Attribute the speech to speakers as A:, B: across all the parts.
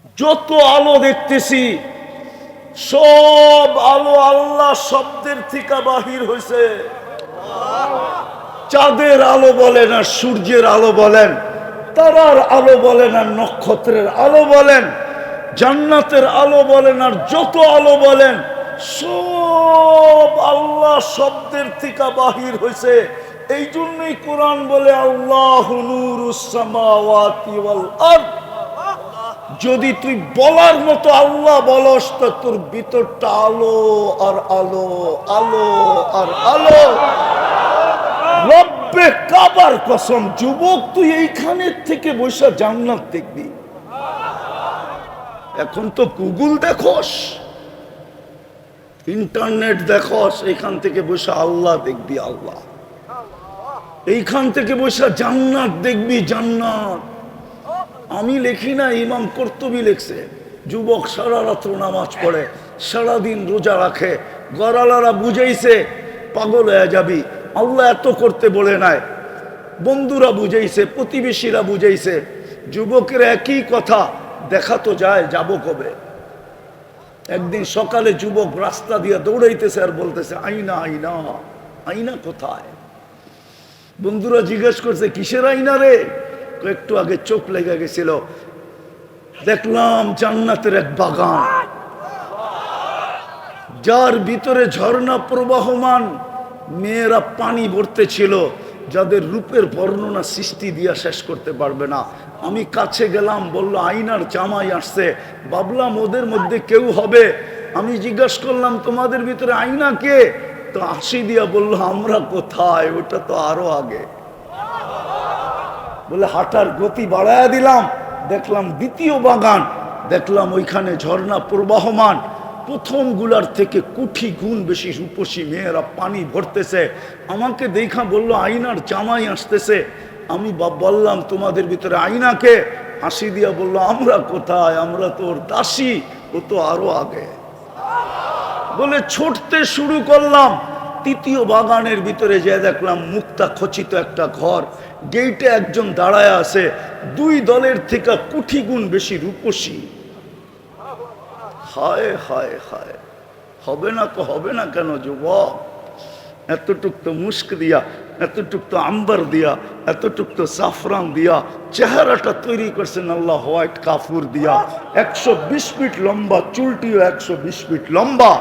A: যত আলো দেখতেছি সব আলো আল্লাহ শব্দের থেকে বাহির হয়েছে। চাঁদের আলো বলেন আর সূর্যের আলো বলেন, তারার আলো বলেন আর নক্ষত্রের আলো বলেন, জান্নাতের আলো বলেন আর যত আলো বলেন, সব আল্লাহ শব্দের থেকে বাহির হয়েছে। এই জন্যই কোরআন বলে আল্লাহু নূরুস সামাওয়াতি ওয়াল আরদ। যদি তুই বলার মতো আল্লাহ বলস তো তোর ভিতরটা আলো আর আলো, আলো আর আলো। রব্বে কাবার কসম, যুবক তুই এইখানের থেকে বসে জান্নাত দেখবি। এখন তো গুগল দেখোস, ইন্টারনেট দেখোস, এখান থেকে বসে আল্লাহ দেখবি। আল্লাহ এইখান থেকে বসে জান্নাত দেখবি, জান্নাত। আমি লিখি না, ইমাম কর্তুবী লিখছে। যুবক সারা রাত্র নামাজ পড়ে, সারাদিন রোজা রাখে, গরালারা বুঝাইছে পাগল হয়ে যাবি, আল্লাহ এত করতে বলে নাই। বন্ধুরা বুঝাইছে, প্রতিবেশীরা বুঝাইছে, যুবকের একই কথা, দেখা তো যায়, যাব কবে? একদিন সকালে যুবক রাস্তা দিয়ে দৌড়াইতেছে আর বলতেছে আইনা আইনা, আইনা কোথায়? বন্ধুরা জিজ্ঞেস করছে কিসের আইনা রে? একটু আগে চোখ লেগে গেছিল, দেখলাম জান্নাতের এক বাগান, যার ভিতরে ঝর্ণা প্রবাহমান, মেয়েরা পানি ভরতে ছিল, যাদের রূপের বর্ণনা সৃষ্টি দিয়া শেষ করতে পারবে না। আমি কাছে গেলাম, বলল আইনার জামাই আসছে। ভাবলাম ওদের মধ্যে কেউ হবে। আমি জিজ্ঞেস করলাম তোমাদের ভিতরে আইনা কে? তো হাসি দিয়া বলল আমরা কোথায়, ওটা তো আরো আগে। বলে হাঁটার গতি বাড়ায়া দিলাম, দেখলাম দ্বিতীয় বাগান, দেখলাম ওইখানে ঝর্ণা প্রবাহমান, প্রথম গুলার থেকে কোটি গুণ বেশি রূপসী মেয়েরা পানি ভরতেছে। আমাকে দেখা বলল আইনার জামাই আসতেছে। আমি বললাম তোমাদের ভিতরে আইনাকে? হাসি দিয়া বলল আমরা কোথায়, আমরা তো ওর দাসী, ও তো আরো আগে। বলে ছুটতে শুরু করলাম। তৃতীয় বাগানের ভিতরে যে দেখলাম মুক্তা খচিত একটা ঘর, গেইটে একজন দাঁড়ায় আছে, দুই দলের থেকে কোটি গুণ বেশি রূপসী। হায় হায় হায়, হবে না তো হবে না কেন যুবক? এতটুক তো মুস্ক দিয়া, এতটুক তো আম্বার দিয়া, এতটুক তো সাফরান দিয়া চেহারাটা তৈরি করছেন আল্লাহ হোয়াইট কাফুর দিয়া। 120 ফিট লম্বা, চুলটিও 120 ফিট লম্বা,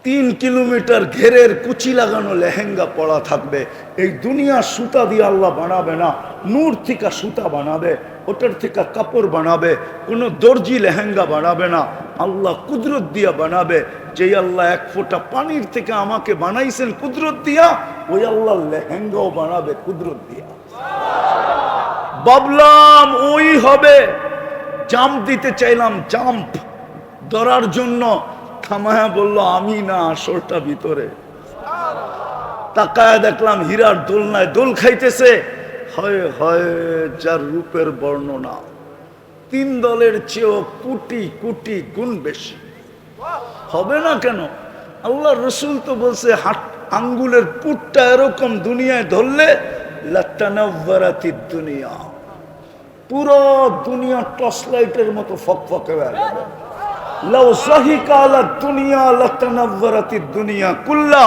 A: 3 কিলোমিটার ঘেরের কুচি লাগানো লেহেঙ্গা পরা থাকবে। এই দুনিয়া সুতা দিয়ে আল্লাহ বানাবে না, নূর থেকে সুতা বানাবে, ওটার থেকে কাপড় বানাবে। কোনো দর্জি লেহেঙ্গা বানাবে না, আল্লাহ কুদরত দিয়া বানাবে। যেই আল্লাহ এক ফোঁটা পানির থেকে আমাকে বানাইছেন কুদরত দিয়া, ওই আল্লাহ লেহেঙ্গাও বানাবে কুদরত দিয়া। ভাবলাম ওই হবে। জাম্প দিতে চাইলাম, জাম্প ধরার জন্য, থামায়া বলল আমি না, আসরটা ভিতরে। তাকায় দেখলাম হীরার দোলনায় দোল খাইতেছে। হয় হয়, যার রূপের বর্ণনা 3 দলের চেয়েও কোটি কোটি গুণ বেশি। হবে না কেন? আল্লাহ রসুল তো বলছে আঙ্গুলের পুটটা এরকম দুনিয়ায় ধরলে লাতানাওয়ারাতিদ দুনিয়া, পুরো দুনিয়া টর্চ লাইটের মতো ফকফকে হয়ে যাবে। লাউ সাহিকা আলা দুনিয়া লাতানাওয়ারাতিদ দুনিয়া কুল্লা,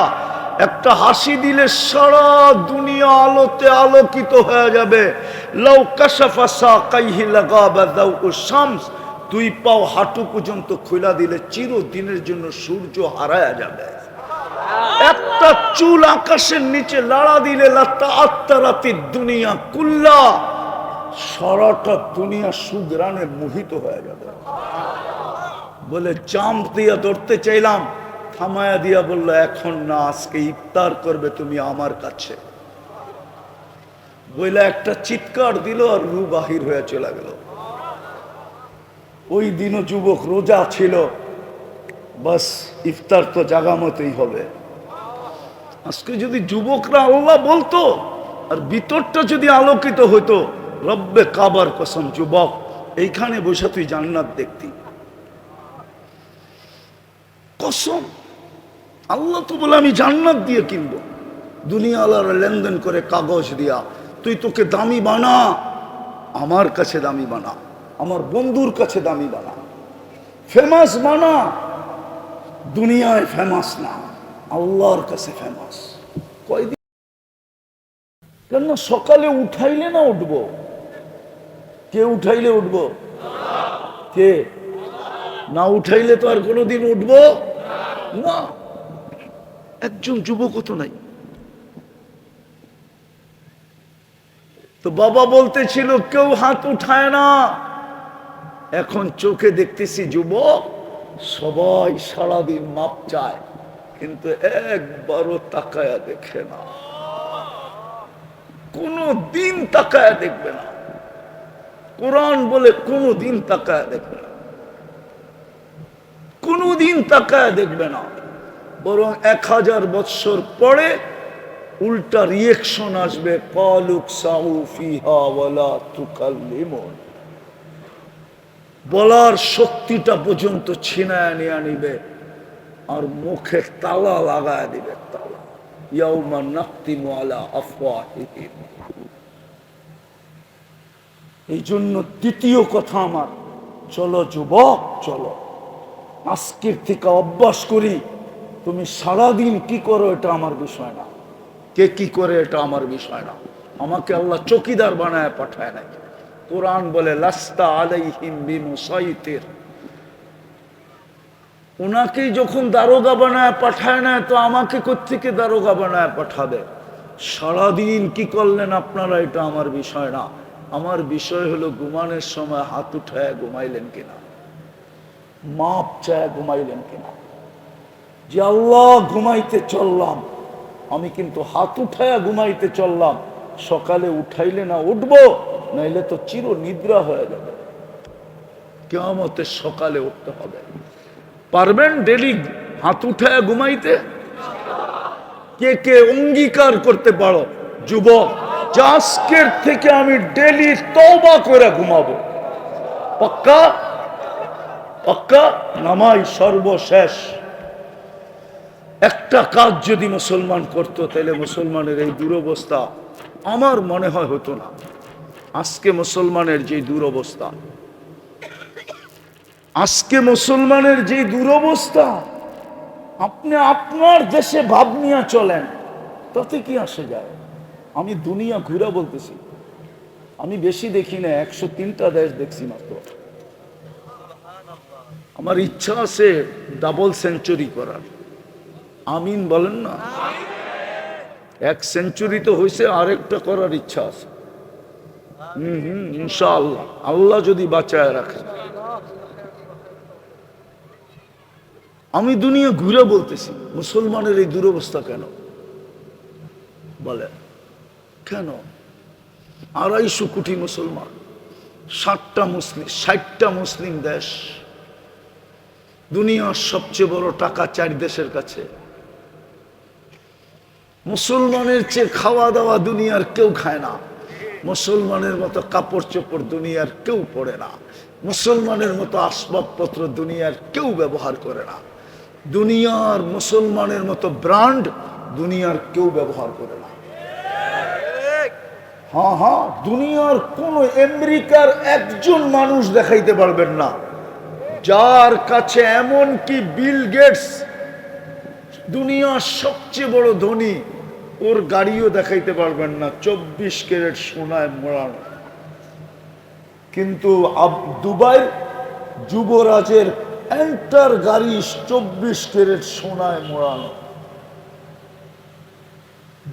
A: একটা হাসি দিলে সারা দুনিয়া আলোতে আলোকিত হয়ে যাবে। লাউ কাশাফা সাকাইহি লাগাবা দাউউশ শামস, 2 পাও হাঁটু পর্যন্ত খোলা দিলে চিরদিনের জন্য সূর্য হারায়া যাবে। একটা চুল আকাশের নিচে লাড়া দিলে লাতাআত্তারাতিদ দুনিয়া কুল্লা, সারাটা দুনিয়া সুগ্রানে মোহিত হয়ে যাবে। বলে জাম্প দিয়া ধরতে চাইলাম, থামায়া দিয়া বলল এখন না, আজকে ইফতার করবে তুমি আমার কাছে। বইলা একটা চিৎকার দিল আর রু বাহির হয়ে চলে গেল। ওই দিনও যুবক রোজা ছিল, বাস ইফতার তো জাগা মতোই হবে। আজকে যদি যুবকরা আল্লাহ বলতো আর ভিতরটা যদি আলোকিত হইতো, রব্বে কাবার কসম যুবক এইখানে বসে তুই জান্নাত দেখতি। কসম, আল্লাহ তো বলে আমি জান্নাত দিয়ে কিনবো। দুনিয়া আল্লাহর লেনদেন করে কাগজ দিয়া, তুই তোকে দামি বানা, আমার কাছে দামি বানা। আমার বন্ধুর কাছে দামি বানা, ফেমাস বানা। দুনিয়ায় ফেমাস না, আল্লাহর কাছে ফেমাস। কয়দিন কেন সকালে উঠাইলে না উঠবো? কে উঠাইলে উঠবো? কে না উঠাইলে তো আর কোনোদিন উঠবো না। একজন যুবকও তো নাই। তো বাবা বলতেছিল কেউ হাত উঠায় না, এখন চোখে দেখতেছি যুবক সবাই সারাদিন মাপ চায়, কিন্তু একবারও তাকায়া দেখে না, কোনো দিন তাকায়া দেখবে না। কোরআন বলে কোনো দিন তাকায়া দেখবে না, কোনো দিন তাকায়া দেখবে না, বরং 1000 বৎসর পরে উল্টা রিয়েকশন আসবে, কালুক সাউ ফিহা ওয়ালা তুকাল্লিমুন। বলার শক্তিটা পর্যন্ত ছিনায় নিয়ে নিবে আর মুখে তালা লাগায় দিবে, তালা। ইয়াউমা নাখতিমু আলা আফওয়াহিহিম। এই জন্য দ্বিতীয় কথা আমার, চলো যুবক চলো, আজকের থেকে অভ্যাস করি। তুমি সারাদিন কি করো এটা আমার বিষয় না, কে কি করে এটা আমার বিষয় না। আমাকে আল্লাহ চৌকিদার বানায় পাঠায় নাই। কোরআন বলে লাস্তা আলাইহিম বিমুসাইতির। ওনাকেই যখন দারোগা বানায় পাঠায় না, তো আমাকে কোত্থেকে দারোগা বানায় পাঠাবে? সারাদিন কি করলেন আপনারা এটা আমার বিষয় না। আমার বিষয় হলো ঘুমানোর সময় হাত উঠায় ঘুমাইলেন কিনা, মাপ চায় ঘুমাইলেন কিনা। যে আল্লাহ ঘুমাইতে চললাম, আমি কিন্তু হাত উঠায়া ঘুমাইতে চললাম, সকালে উঠাইলে না উঠবো, নাইলে তো চির নিদ্রা হয়ে যাবে। কিয়ামতের সকালে উঠতে হবে। পারবেন ডেলি হাত উঠায়া ঘুমাইতে? কে কে অঙ্গীকার করতে পারো যুবক, আজকের থেকে আমি ডেলি তওবা করে ঘুমাবো? পাক্কা? পাক্কা? নামাই সর্বশেষ। একটা কাজ যদি মুসলমান করতো, তাহলে মুসলমানের এই দুরবস্থা আমার মনে হয় হতো না। আজকে মুসলমানের যে দুরবস্থা, আজকে মুসলমানের যে দুরবস্থা, আপনি আপনার দেশে ভাব নিয়ে চলেন, তাতে কি আসে যায়? আমি দুনিয়া ঘুরা বলতেছি, আমি বেশি দেখি না, 103টা দেশ দেখছি মাত্র। আমার ইচ্ছা আছে ডাবল সেঞ্চুরি করার। আমিন বলেন না? 1 সেঞ্চুরি তো হয়েছে, আরেকটা করার ইচ্ছা আছে। ইনশাআল্লাহ, আল্লাহ যদি বাঁচায় রাখেন। আমি দুনিয়া ঘুরে বলতেছি, মুসলমানের এই দুরবস্থা কেন বলে? কেন? 250 কোটি মুসলমান, 60টা মুসলিম দেশ, দুনিয়ার সবচেয়ে বড় টাকা 4 দেশের কাছে। মুসলমানের চেয়ে খাওয়া দাওয়া দুনিয়ার কেউ খায় না, মুসলমানের মতো কাপড় চোপড় দুনিয়ার কেউ পরে না, মুসলমানের মতো আসবাবপত্র দুনিয়ার কেউ ব্যবহার করে না, দুনিয়ার মুসলমানের মতো ব্র্যান্ড দুনিয়ার কেউ ব্যবহার করে না। হ্যাঁ হ্যাঁ, দুনিয়ার কোন আমেরিকার একজন মানুষ দেখাইতে পারবেন না যার কাছে, এমন কি বিল গেটস দুনিয়ার সবচেয়ে বড় ধনী, ওর গাড়িও দেখাইতে পারবেন না 24 ক্যারেট সোনায় মোড়ানো। কিন্তু দুবাই যুবরাজের এন্টার গাড়ি 24 ক্যারেট সোনায় মোড়ানো।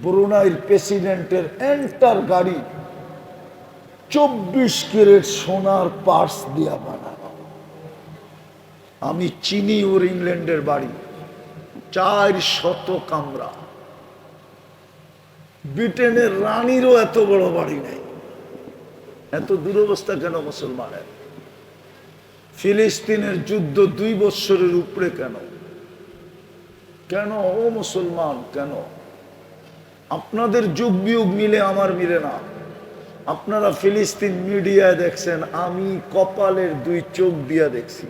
A: ব্রুনাইয়ের প্রেসিডেন্টের এন্টার গাড়ি 24 ক্যারেট সোনার পার্স দিয়া বানানো। আমি চিনি ওর ইংল্যান্ডের বাড়ি 400 কামরা। ব্রিটেনের রানীরও এত বড় বাড়ি নাই। এত দুরবস্থা কেন মুসলমানের? ফিলিস্তিনের যুদ্ধ 2 বছরের উপরে কেন? কেন ও মুসলমান কেন? আপনাদের যুগ বিয়োগ মিলে আমার মিলে না। আপনারা ফিলিস্তিন মিডিয়ায় দেখছেন, আমি কপালের 2 চোখ দিয়া দেখছি।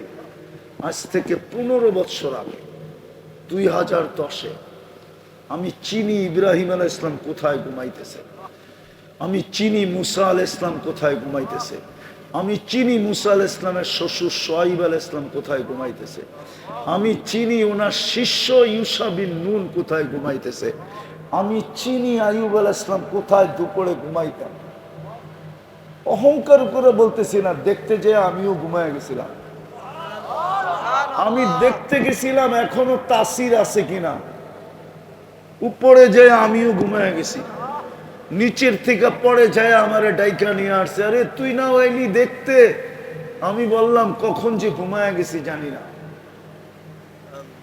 A: আজ থেকে 15 বছর আগে 2010-এ আমি চিনি ইব্রাহিম আলাইহিস সালাম কোথায় ঘুমাইতেছে, আমি চিনি মুসা আলাইহিস সালাম কোথায় ঘুমাইতেছে, আমি চিনি মুসা আলাইহিস ইসলামের শ্বশুর শুআয়ব আলাইহিস ইসলাম কোথায় ঘুমাইতেছে। আমি চিনি ওনার শিষ্য ইউসা বিন নুন কোথায় ঘুমাইতেছে। আমি চিনি আইয়ুব আলাইহিস ইসলাম কোথায় দুপুরে ঘুমাইতেন। অহংকার করে বলতেছি না, দেখতে যেয়ে আমিও ঘুমায় গেছিলাম। আমি দেখতে গেছিলাম এখনো তাসির আছে কিনা, উপরে যেয়ে আমিও ঘুমায় গেছি। নিচের থেকে পড়ে যায় আমারে ডাইকা নিয়ে আসছে, আরে তুই না হইলি দেখতে। আমি বললাম কখন যে ঘুমায় গেছি জানি না।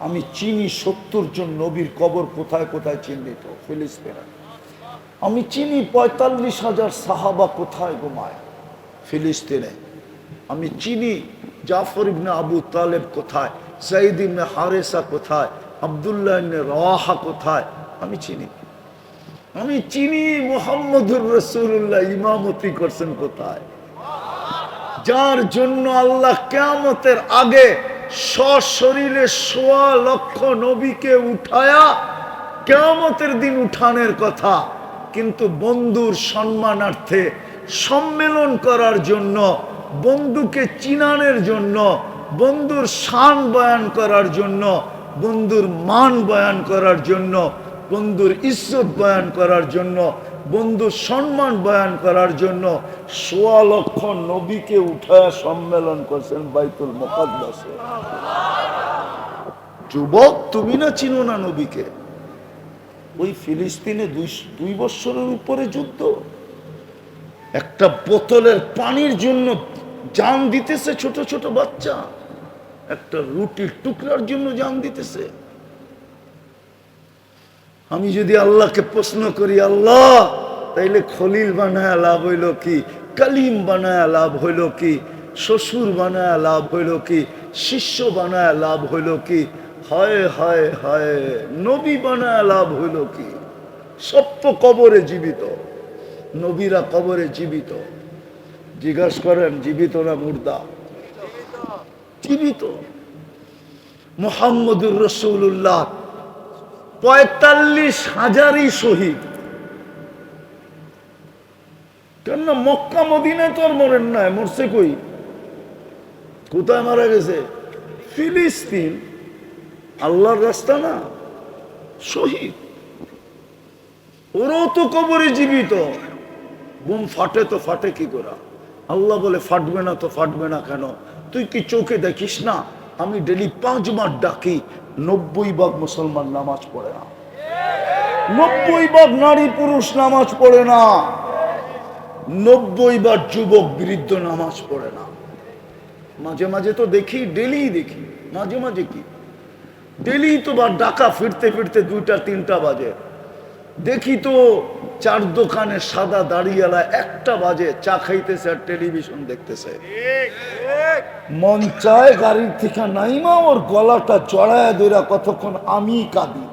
A: আমি চিনি 70 জন নবীর কবর কোথায় কোথায় চিহ্নিত ফিলিস্তিনে। আমি চিনি 45,000 সাহাবা কোথায় ঘুমায় ফিলিস্তিনে। আমি চিনি জাফর ইবনে আবু তালেব কোথায়, যায়েদ ইবনে হারেসা কোথায়, আব্দুল্লাহ ইবনে রাওয়াহা কোথায়। আমি চিনি। আমি চিনি মুহাম্মদুর রাসূলুল্লাহ ইমামতি করছেন কোথায়, যার জন্য আল্লাহ কিয়ামতের আগে সশরীরে 1.25 লক্ষ নবীকে উঠায়া কিয়ামতের দিন উঠানের কথা, কিন্তু বন্ধুর সম্মানার্থে সম্মেলন করার জন্য, বন্ধুকে চিনানোর জন্য, বন্ধুর শান বয়ান করার জন্য, বন্ধুর মান বয়ান করার জন্য, বন্ধুর ইজ্জত বয়ান করার জন্য, বন্ধুর সম্মান বয়ান করার জন্য 1.25 লক্ষ নবীকে উঠায় সম্মেলন করছেন বাইতুল মুকাদ্দাসে। যুবক, তুমি না চিনো না নবীকে? ওই ফিলিস্তিনে 2 বছরের উপরে যুদ্ধ, একটা বোতলের পানির জন্য জান দিতেছে ছোট ছোট বাচ্চা, একটা রুটির টুকরার জন্য জান দিতেছে। আমি যদি আল্লাহকে প্রশ্ন করি, আল্লাহ তাইলে খলিল বানায় লাভ হইল কি, কালিম বানায় লাভ হইল কি, শ্বশুর বানায় লাভ হইল কি, শিষ্য বানায় লাভ হইল কি, হায় হায় হায় নবী বানায় লাভ হইল কি? সব তো কবরে জীবিত, নবীরা কবরে জীবিত। জিজ্ঞাসা করেন জীবিত না মুর্দা? জীবিত। মুহাম্মদুর রাসূলুল্লাহ 45,000ই শহীদ। কেন মক্কা মদিনায় তো আর মরেন নাই, মরছে কই? কোথায় মারা গেছে? ফিলিস্তিন। আল্লাহর রাস্তা না, শহীদ। ওরাও তো কবরে জীবিত। বোম ফাটে তো ফাটে কি করে? আল্লাহ বলে ফাটবে না তো ফাটবে না কেন? তুই কি চোখে দেখিস না? আমি ডেলি 5 বার ডাকি, 90% মুসলমান নামাজ পড়ে না, 90% নারী পুরুষ নামাজ পড়ে না, 90% যুবক বৃদ্ধ নামাজ পড়ে না। মাঝে মাঝে তো দেখি, ডেলি দেখি, মাঝে মাঝে কি ডেলি তো বা ডাকা ফিরতে ফিরতে 2টা 3টা বাজে। দেখি তো 4 দোকানে সাদা দাড়িওয়ালা 1টা বাজে চা খাইতেছে আর টেলিভিশন দেখতেছে। মন চায় গাড়ির থেকে নাইমা ওর গলাটা জড়ায় ধরা কতক্ষণ আমি কাঁদি।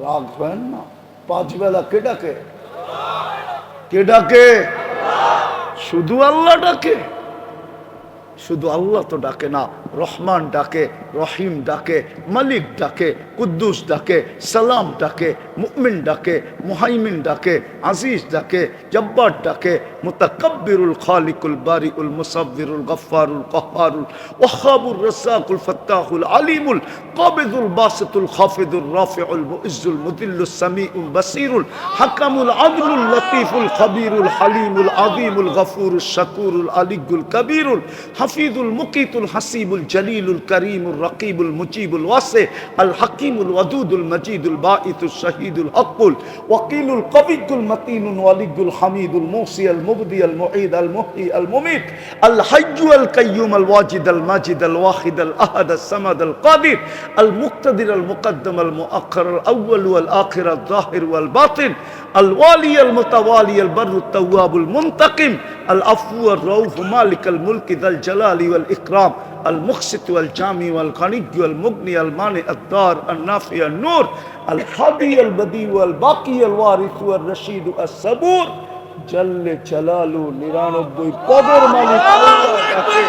A: রাখবেন না। 5 বেলা কে ডাকে? কে ডাকে? শুধু আল্লাহ ডাকে? শুধু আল্লাহ তো ডাকে না, রহমান ডাকে, রহিম ডাকে, মালিক ডাকে, কুদ্দুস ডাকে, সালাম ডাকে, মুমিন ডাকে, মুহাইমিন ডাকে, আজিজ ডাকে, জব্বার ডাকে, মুতাকাব্বিরুল খালিকুল বারিউল মুসাব্বিরুল গফফারুল কহ্হারুল ওয়াহাবুর রাসাকুল ফাত্তাহুল আলিমুল কাবিদুল বাসিতুল খাফিদুর রাফিউল মুইজ্জুল মুদিল্লুস সামিউল বাসিরুল হাকামুল আদলুল লতীফুল খবীরুল হালিমুল আযীমুল গফুরুশ শাকুরুল আলিয়ুল কবীরুল হাফিজুল মুকিতুল হাসিবুল জলিলুল করিমুল রকিবুল মুজিবুল ওয়াসি আল হাকিমুল ওয়াদুদুল মজিদুল বাঈতুশ শাহীদুল হকুল ওয়াকিলুল কবিয়ুল মতিনুল ওয়ালিয়ুল হামিদুল মুসি আল মুবদি আল মুঈদ আল মুহয়ি আল মুমীত আল হাইয়্যু আল কাইয়্যুম আল ওয়াজিদ আল মাজিদ আল ওয়াহিদ আল আহাদ আল সামাদ আল কাদির আল মুক্তাদির আল মুকদ্দম আল মুআখ্খার আল আউয়াল ওয়াল আখির আল যাহির ওয়াল বাতিন আল ওয়ালি আল মুতাওয়ালি আল বাররুত তাওয়াবুল মুনতাকিম আল আফু আর রাউফ মালিক আল মুলক যাল জালালি ওয়াল ইকরাম আল মুকসিত ওয়াল জামি ওয়াল গনি ওয়াল মুগনি আল মানি আদ দার আল নাফি আল নূর আল হাদি আল বদি ওয়াল বাকি আল ওয়ারিস ওয়াল রশিদ আস সাবুর জাল্লে জালালু 99 পদের মালিক আল্লাহ তাকে।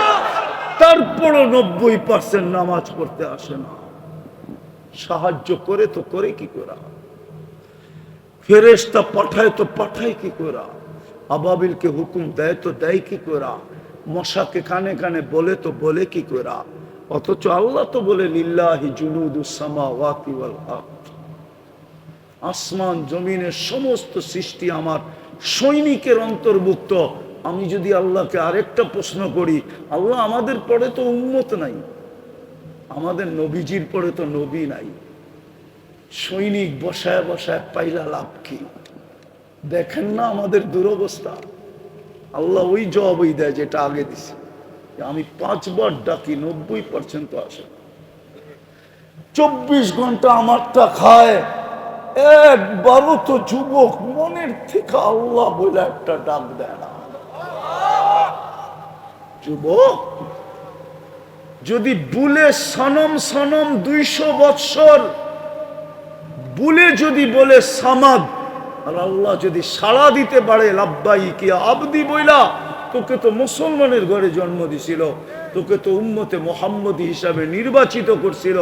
A: তারপরও 90% নামাজ পড়তে আসে না। সাহায্য করে তো করে কি করা? ফেরেশতা পাঠায় তো পাঠায় কি করা? আবাবিলকে হুকুম দেয় তো দেয় কি করা, মশাকে কানে কানে বলে তো বলে কি করা, অথচ আল্লাহ তো বলে লিল্লাহি জুনুদুস সামাওয়াতি ওয়াল আরদ, আসমান জমিনের সমস্ত সৃষ্টি আমার সৈনিকের অন্তর্ভুক্ত। আমি যদি আল্লাহকে আরেকটা প্রশ্ন করি, আল্লাহ আমাদের পরে তো উম্মত নাই, আমাদের নবীজির পরে তো নবী নাই, সৈনিক বসায় বসায় পাইলা লাভ কি? দেখেন না আমাদের দুরবস্থা। আল্লাহ ওই জবাবই দেয় যেটা আগে দিছে, আমি 5 বার ডাকি 90% আসে, 24 ঘন্টা আমারটা খায়, একবারও তো যুবক মনের থেকে আল্লাহ বলে একটা ডাক দেয় না। যুবক যদি বুলে সনম সনম 200 বৎসর বুলে যদি বলে সামাদ, আর আল্লাহ যদি সাড়া দিতে পারে লাব্বাইক ইয়া আবদি বইলা, তোকে তো মুসলমানের ঘরে জন্ম দিছিল, তোকে তো উম্মতে মুহাম্মদী হিসাবে নির্বাচিত করছিল,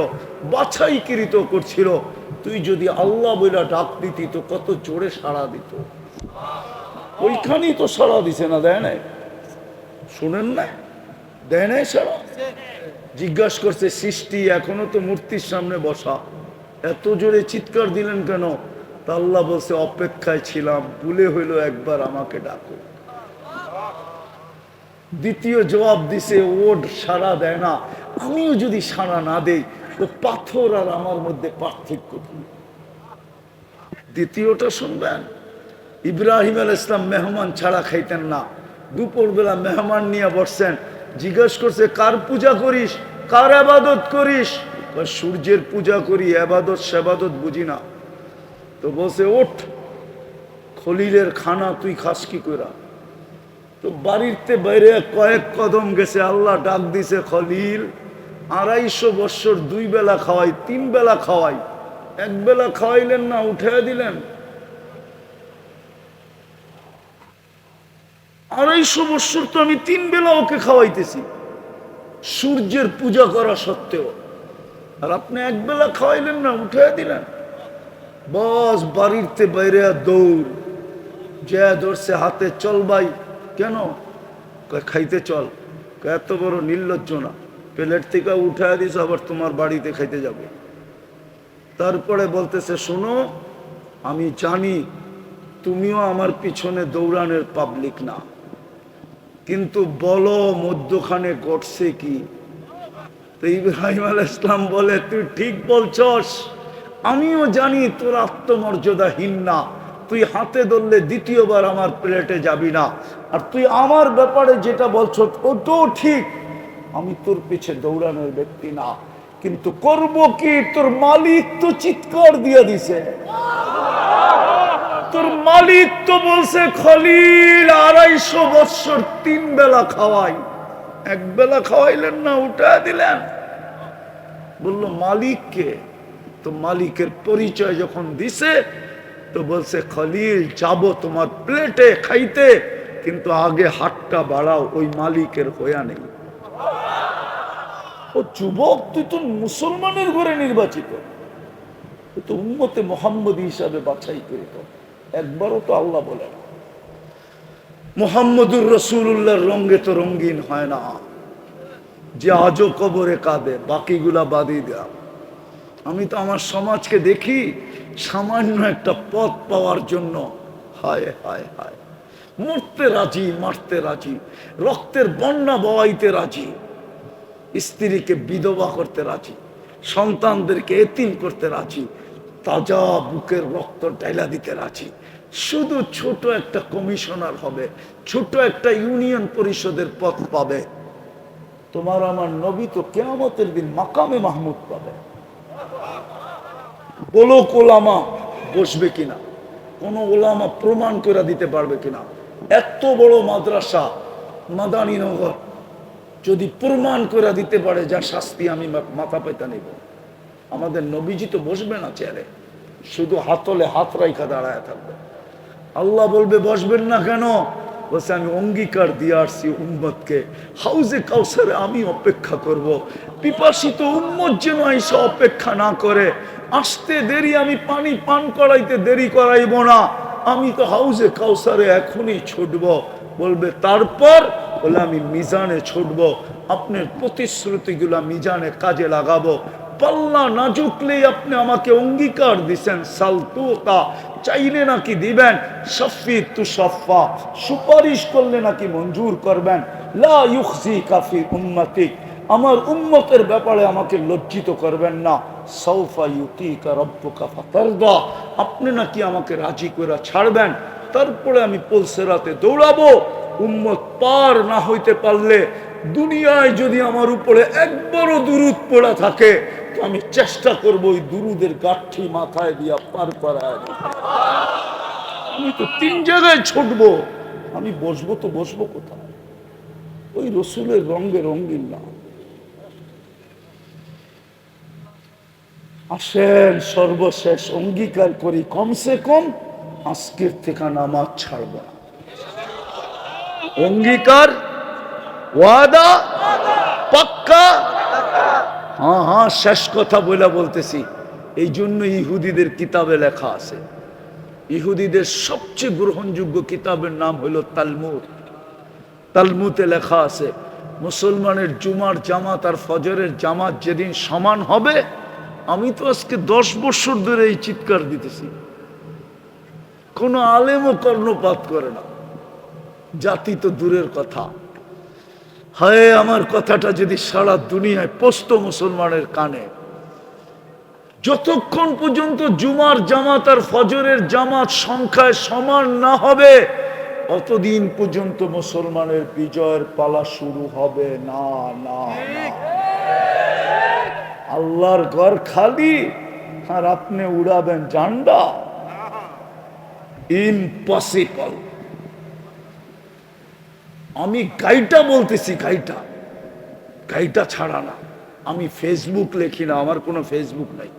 A: বাছাইকৃত করছিল, তুই যদি আল্লাহ বইলা ডাক দিতি তো কত জোরে সাড়া দিত। ওইখানেই তো সাড়া দিছে না, দেয় নাই? শুনেন না, দেয় নাই সাড়া? জিজ্ঞাসা করছে সৃষ্টি এখনো তো মূর্তির সামনে বসা, এত জোরে চিৎকার দিলেন কেন? তা আল্লাহ বলছে অপেক্ষায় ছিলাম, ভুলে হইল একবার আমাকে ডাকো। দ্বিতীয় জবাব দিছে ওড সাড়া দেয় না, আমিও যদি সাড়া না দেই তো পাথর আর আমার মধ্যে পার্থক্য কি? দ্বিতীয়টা শুনবেন, ইব্রাহিম আলাইহিস সালাম মেহমান ছাড়া খাইতেন না, দুপুরবেলা মেহমান নিয়ে বসছেন, জিজ্ঞেস করছে কার পূজা করিস, কার ইবাদত করিস? সূর্যের পূজা করি, ইবাদত সেবাদত বুঝি না। তো বলছে ওঠ, খলিলের খানা তুই খাস কি কইরা? তো বাড়িতে বাইরে কয়েক কদম গেছে, আল্লাহ ডাক দিছে খলিল 250 বৎসর 2 বেলা খাওয়াই, 3 বেলা খাওয়াই, 1 বেলা খাওয়াইলেন না, উঠে দিলেন। 250 বৎসর তো আমি 3 বেলা ওকে খাওয়াইতেছি সূর্যের পূজা করা সত্ত্বেও, আর আপনি 1 বেলা খাওয়াইলেন না, উঠে দিলেন। বস বাড়িতে বাইরে দৌড়, যে ধরছে হাতে, চল ভাই। কেন? খাইতে চল। এত বড় নির্লজ্জ না, প্লেট থেকে উঠায় দিস, আবার তোমার বাড়িতে খাইতে যাবে। তারপরে বলতেছে শোনো, আমি জানি তুমিও আমার পিছনে দৌড়ানোর পাবলিক না, কিন্তু বলো মধ্যখানে ঘটছে কি? তো ইব্রাহিম আলাইহিস সালাম বলে তুই ঠিক বলছস, আমিও জানি তোর আত্মমর্যাদাহীন না, তুই হাতে ধরলে দ্বিতীয়বার আমার প্লেটে যাবি না, আর তুই আমার ব্যাপারে যেটা বলছ ওটাও ঠিক, আমি তোর পিছে দৌড়ানোর ব্যক্তি না, কিন্তু করব কি? তোর মালিক তো চিৎকার দিয়ে দিছে, তোর মালিক তো বলছে খলিল 250 বৎসর 3 বেলা খাওয়াই, 1 বেলা খাওয়াইলেন না, উঠা দিলেন। বলল মালিককে? তো মালিকের পরিচয় যখন দিছে তো বলছে খলিল যাব তোমার প্লেটে খাইতে, কিন্তু আগে হাতটা বাড়াও, ওই মালিকের হইয়া নেই। ও যুবক, তুই তো মুসলমানের ঘরে নির্বাচিত, তুই তো উম্মতে মুহাম্মদী হিসাবে বাছাই করিত, একবারও তো আল্লাহ বলে না। মুহাম্মদুর রাসূলুল্লাহর রঙে তো রঙিন হয় না, যে আজও কবরে কাঁদে, বাকিগুলা বাদই দেয়া। আমি তো আমার সমাজকে দেখি সামান্য একটা পথ পাওয়ার জন্য হায় হায় হায় মরতে রাজি, মারতে রাজি, রক্তের বন্যা বওয়াইতে রাজি, স্ত্রীকে বিধবা করতে রাজি, সন্তানদেরকে এতিম করতে রাজি, তাজা বুকের রক্ত ঢাইলা দিতে রাজি, শুধু ছোট একটা কমিশনার হবে, ছোট একটা ইউনিয়ন পরিষদের পদ পাবে। তোমার আমার নবী তো কিয়ামতের দিন মাকামে মাহমুদ পাবে। বলো ওলামা বসবে কিনা, কোন ওলামা প্রমাণ করে দিতে পারবে কিনা? এত বড় মাদ্রাসা মাদানীনগর যদি প্রমাণ করে দিতে পারে, যা শাস্তি আমি মাথা পেতে নিব। আমাদের নবীজি তো বসবে না চেয়ারে, শুধু হাতলে হাত রাইখা দাঁড়ায় থাকবে। আল্লাহ বলবে বসবেন না কেন? বলছে আমি অঙ্গীকার দিয়ে আসছি উম্মতকে, হাউজে কাউসারে আমি অপেক্ষা করব, পিপাসিত উম্মত যেন এসে অপেক্ষা না করে, আসতে দেরি, আমি পানি পান করাইতে দেরি করাইব না। আমি তো হাউজে কাউসারে এখনই ছুটব। বলবে তারপর? বলে আমি মিজানে ছুটব, আপনার প্রতিশ্রুতিগুলা মিজানে কাজে লাগাবো। পাল্লা না ঝুঁকলেই আপনি আমাকে অঙ্গীকার দিছেন, সালতুকা চাইলে নাকি দিবেন, শাফি তু শাফা সুপারিশ করলে নাকি মঞ্জুর করবেন, লা ইউখজিকা ফি উম্মতিক আমার উম্মতের ব্যাপারে আমাকে লজ্জিত করবেন না, সাউফা ইউতিকা রাব্বুকা ফাতারদা আপনি নাকি আমাকে রাজি করে ছাড়বেন, তারপরে আমি পুলসিরাতে দৌড়াবো। উম্মত পার না হইতে পারলে দুনিয়ায় যদি আমার উপরে একবারও দুরূদ পড়া থাকে তো আমি চেষ্টা করব ওই দুরূদের গাঁঠি মাথায় দিয়া পার করায়। আমি তো 3 জায়গায় ছুটবো, আমি বসবো তো বসবো কোথায়? ওই রসুলের রঙে রঙিন না। আসেন সর্বশেষ অঙ্গীকার করি, কমসে কম আজকের থেকে নামাজ ছাড়ব না। অঙ্গীকার, ওয়াদা, পাক্কা। হ্যাঁ হ্যাঁ, শেষ কথা বলতেছি। এই জন্য ইহুদিদের কিতাবে লেখা আছে, ইহুদিদের সবচেয়ে গ্রহণযোগ্য কিতাবের নাম হলো তালমুদ। তালমুদে লেখা আছে মুসলমানের জুমার জামাত আর ফজরের জামাত যেদিন সমান হবে, আমি তো আজকে 10 বছর ধরে এই চিৎকার দিতেছি, কোনো আলেমও কর্ণপাত করে না, জাতি তো দূরের কথা। হায় আমার কথাটা যদি সারা দুনিয়ায় পৌঁছতো মুসলমানের কানে, যতক্ষণ পর্যন্ত জুমার জামাত আর ফজরের জামাত সংখ্যায় সমান না হবে অতদিন পর্যন্ত মুসলমানের বিজয়ের পালা শুরু হবে না। না আল্লাহর ঘর খালি আর আপনি উড়াবেন ঝান্ডা, ইম্পসিবল। আমি গাইটা বলতেছি, গাইটা ছাড়া না। আমি ফেসবুক লেখি না, আমার কোনো ফেসবুক নাই,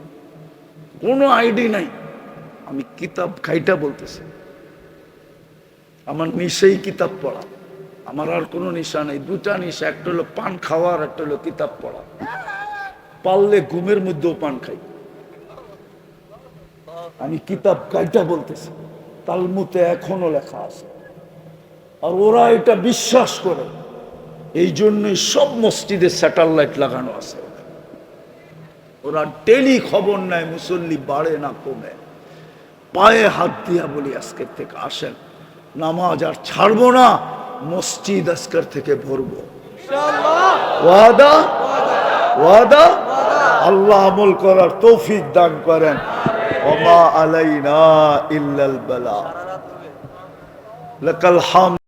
A: কোনো আইডি নাই। আমি কিতাব গাইটা বলতেছি। আমার নিশাই কিতাব পড়া, আমার আর কোনো নিশা নেই। 2টা নিশা, একটা হলো পান খাওয়া আর একটা হলো কিতাব পড়া। পারলে ঘুমের মধ্যেও পান খাই। আমি কিতাব গাইটা বলতেছি, তালমুদে এখনো লেখা আছে। আর ওরা এটা বিশ্বাস করে, এই জন্যই সব মসজিদে স্যাটেলাইট লাগানো আছে। ওরা ডেলি খবর নেয় মুসল্লি বাড়ে না কমে। পায়ে হাত দিয়া বলি আজকের থেকে আসেন, নামাজ আর ছাড়বো না, মসজিদ আজকের থেকে ভরবো। ওয়াদা, ওয়াদা। আল্লাহ আমল করার তৌফিক দান করেন। ওমা আলাইনা ইল্লাল বালাগ। লাকাল হামদ।